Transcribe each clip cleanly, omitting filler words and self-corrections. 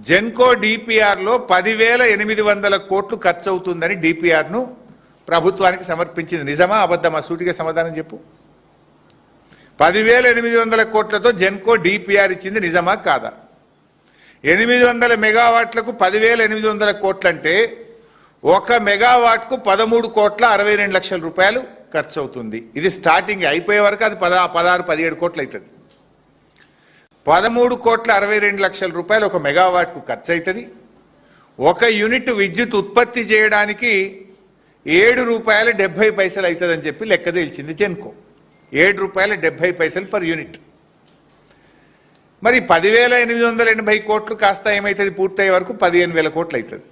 జెన్కో డిపిఆర్లో 10,800 కోట్లు ఖర్చు అవుతుందని డిపిఆర్ను ప్రభుత్వానికి సమర్పించింది. నిజమా అబద్ధమా? సూటిగా సమాధానం చెప్పు. 10,800 కోట్లతో జెన్కో డిపిఆర్ ఇచ్చింది నిజమా కాదా? 800 మెగావాట్లకు 10,800 కోట్లంటే 1 మెగావాట్కు 13,62,00,000 రూపాయలు ఖర్చు అవుతుంది. ఇది స్టార్టింగ్, అయిపోయే వరకు అది 16-17 కోట్లు అవుతుంది. 13,62,00,000 రూపాయలు 1 మెగావాట్కు ఖర్చు అవుతుంది. 1 యూనిట్ విద్యుత్ ఉత్పత్తి చేయడానికి ₹7.70 అవుతుందని చెప్పి లెక్క తేల్చింది జెన్కో. ₹7.70 per unit. మరి 10,880 కోట్లు కాస్త ఏమవుతుంది? పూర్తయ్యే వరకు 15,000 కోట్లు అవుతుంది.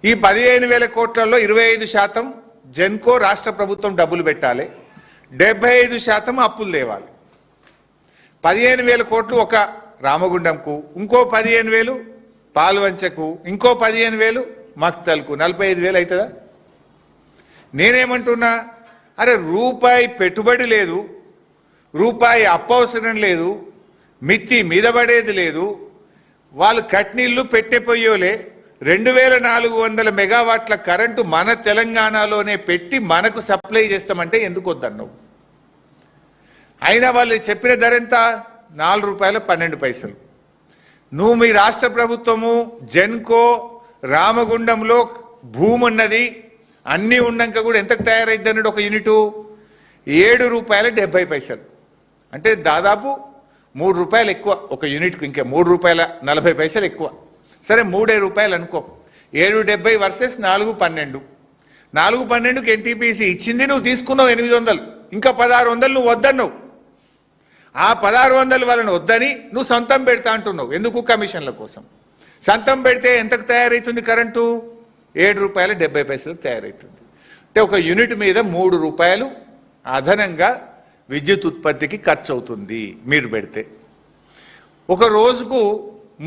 ఈ 15,000 కోట్లలో 25% జెన్కో రాష్ట్ర ప్రభుత్వం డబ్బులు పెట్టాలి, 75% అప్పులు తేవాలి. 15,000 కోట్లు ఒక రామగుండంకు, ఇంకో 15,000 పాల్వంచకు, ఇంకో 15,000 మక్తల్కు, 45,000 అవుతుందా? నేనేమంటున్నా, అరే రూపాయి పెట్టుబడి లేదు, రూపాయి అప్పవసరం లేదు, మిత్తి మీద పడేది లేదు, వాళ్ళు కట్నీళ్లు పెట్టేపోయోలే 2,400 మెగావాట్ల కరెంటు మన తెలంగాణలోనే పెట్టి మనకు సప్లై చేస్తామంటే ఎందుకు వద్దన్నావు? అయినా వాళ్ళు చెప్పిన ధర ఎంత? ₹4.12. నువ్వు మీ రాష్ట్ర ప్రభుత్వము జెన్కో రామగుండంలో భూమి ఉన్నది, అన్నీ ఉన్నాక కూడా ఎంతకు తయారైద్ది అన్నాడు? 1 యూనిటు ₹7.70. అంటే దాదాపు ₹3 ఎక్కువ 1 యూనిట్కు, ఇంకా ₹3.40 ఎక్కువ. సరే ₹3 అనుకో. 7.70 వర్సెస్ 4.12. 4.12కి ఎన్టీపీసీ ఇచ్చింది, నువ్వు తీసుకున్నావు 800, ఇంకా 1,600 నువ్వు వద్దన్నావు. ఆ 1,600 వాళ్ళని వద్దని నువ్వు సొంతం పెడతా అంటున్నావు. ఎందుకు? కమిషన్ల కోసం. సొంతం పెడితే ఎంతకు తయారవుతుంది కరెంటు? ₹7.70 తయారవుతుంది. అంటే 1 యూనిట్ మీద ₹3 అదనంగా విద్యుత్ ఉత్పత్తికి ఖర్చు అవుతుంది మీరు పెడితే. ఒక రోజుకు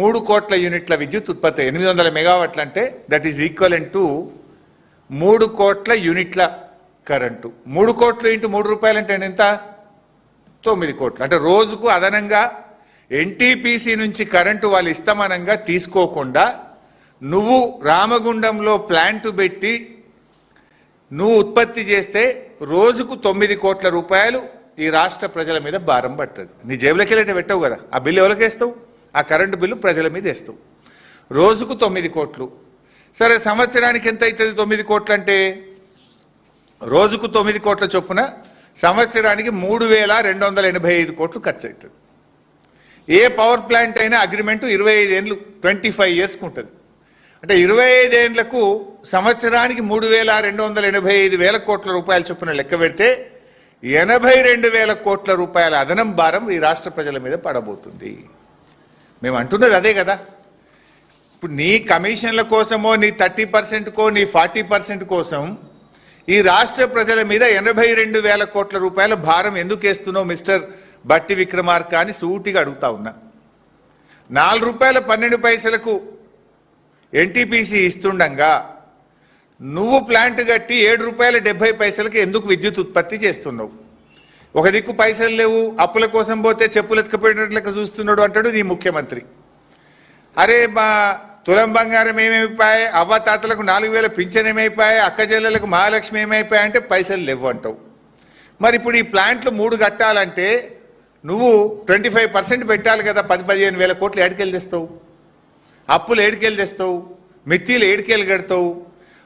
3 కోట్ల యూనిట్ల విద్యుత్ ఉత్పత్తి, 800 మెగావాట్లు అంటే దట్ ఈజ్ ఈక్వలెంట్ టు 3 కోట్ల యూనిట్ల కరెంటు. 3 కోట్లు ఇంటూ ₹3 అంటే ఎంత? 9 కోట్లు. అంటే రోజుకు అదనంగా ఎన్టీపీసీ నుంచి కరెంటు వాళ్ళు ఇస్తమానంగా తీసుకోకుండా నువ్వు రామగుండంలో ప్లాంట్ పెట్టి నువ్వు ఉత్పత్తి చేస్తే రోజుకు ₹9 కోట్ల ఈ రాష్ట్ర ప్రజల మీద భారం పడుతుంది. నీ జేబులకి వెళ్ళైతే పెట్టవు కదా, ఆ బిల్లు ఎవరికి వేస్తావు? ఆ కరెంటు బిల్లు ప్రజల మీద వేస్తావు. రోజుకు 9 కోట్లు. సరే, సంవత్సరానికి ఎంత అవుతుంది 9 కోట్లు అంటే? రోజుకు 9 కోట్ల చొప్పున సంవత్సరానికి 3,285 కోట్లు ఖర్చు అవుతుంది. ఏ పవర్ ప్లాంట్ అయినా అగ్రిమెంటు 25 ఏళ్ళు 25 ఇయర్స్కి ఉంటుంది. అంటే 25 ఏళ్లకు సంవత్సరానికి 3,285 కోట్ల రూపాయల చొప్పున లెక్క పెడితే 82,000 కోట్ల రూపాయల అదనం భారం ఈ రాష్ట్ర ప్రజల మీద పడబోతుంది. మేము అంటున్నది అదే కదా. ఇప్పుడు నీ కమిషన్ల కోసమో, నీ 30%కో, నీ 40% కోసం ఈ రాష్ట్ర ప్రజల మీద 82,000 కోట్ల రూపాయల భారం ఎందుకు వేస్తున్నావు మిస్టర్ బట్టి విక్రమార్క అని సూటిగా అడుగుతా ఉన్నా. ₹4.12 ఎన్టీపీసీ ఇస్తుండగా నువ్వు ప్లాంట్ కట్టి ₹7.70 ఎందుకు విద్యుత్ ఉత్పత్తి చేస్తున్నావు? ఒక దిక్కు పైసలు లేవు, అప్పుల కోసం పోతే చెప్పులు ఎత్తుకపోయినట్లక చూస్తున్నాడు అంటాడు నీ ముఖ్యమంత్రి. అరే మా తులం బంగారం ఏమైపోయాయి, అవ్వతాతలకు 4,000 పింఛన్ ఏమైపోయాయి, అక్క చెల్లెలకు మహాలక్ష్మి ఏమైపోయాయంటే పైసలు లేవు అంటావు. మరి ఇప్పుడు ఈ ప్లాంట్లు 3 కట్టాలంటే నువ్వు 25% పెట్టాలి కదా. 10-15 వేల కోట్లు ఏడికెళ్ళి తెస్తావు? అప్పులు ఏడికెళ్ళి తెస్తావు? మిత్తిలు ఏడికెళ్ళి కడతావు?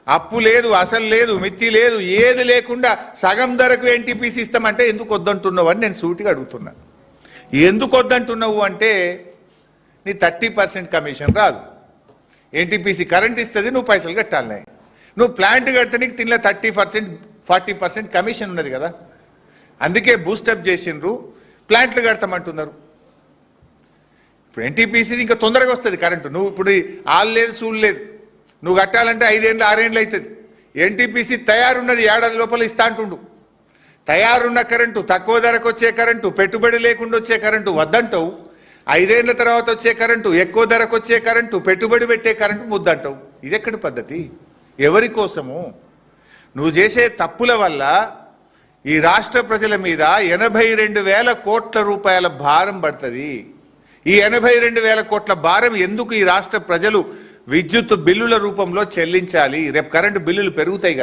అప్పు లేదు, అసలు లేదు, మిత్తి లేదు, ఏది లేకుండా సగం ధరకు ఎన్టీపీసీ ఇస్తామంటే ఎందుకు వద్దంటున్నావు అని నేను సూటిగా అడుగుతున్నా. ఎందుకు వద్దంటున్నావు అంటే నీ 30% కమిషన్ రాదు. ఎన్టీపీసీ కరెంట్ ఇస్తుంది, నువ్వు పైసలు కట్టాలి. నువ్వు ప్లాంట్ కడితే నీకు తిన్న 30% 40% కమిషన్ ఉన్నది కదా. అందుకే బూస్టప్ చేసిండ్రు, ప్లాంట్లు కడతామంటున్నారు. ఇప్పుడు ఎన్టీపీసీ ఇంకా తొందరగా వస్తుంది కరెంటు. నువ్వు ఇప్పుడు ఆలు లేదు, సూలు లేదు, నువ్వు కట్టాలంటే 5 ఏళ్ళు 6 ఏళ్ళు అవుతుంది. ఎన్టీపీసీ తయారున్నది, ఏడాది లోపల ఇస్తా అంటుండు. తయారున్న కరెంటు, తక్కువ ధరకు వచ్చే కరెంటు, పెట్టుబడి లేకుండా వచ్చే కరెంటు వద్దంటావు. 5 ఏళ్ల తర్వాత వచ్చే కరెంటు, ఎక్కువ ధరకు వచ్చే కరెంటు, పెట్టుబడి పెట్టే కరెంటు ముద్దంటావు. ఇది ఎక్కడి పద్ధతి? ఎవరి కోసము? నువ్వు చేసే తప్పుల వల్ల ఈ రాష్ట్ర ప్రజల మీద 82,000 కోట్ల రూపాయల భారం పడుతుంది. ఈ 82,000 కోట్ల భారం ఎందుకు ఈ రాష్ట్ర ప్రజలు విద్యుత్ బిల్లుల రూపంలో చెల్లించాలి? రేపు కరెంటు బిల్లులు పెరుగుతాయి కదా.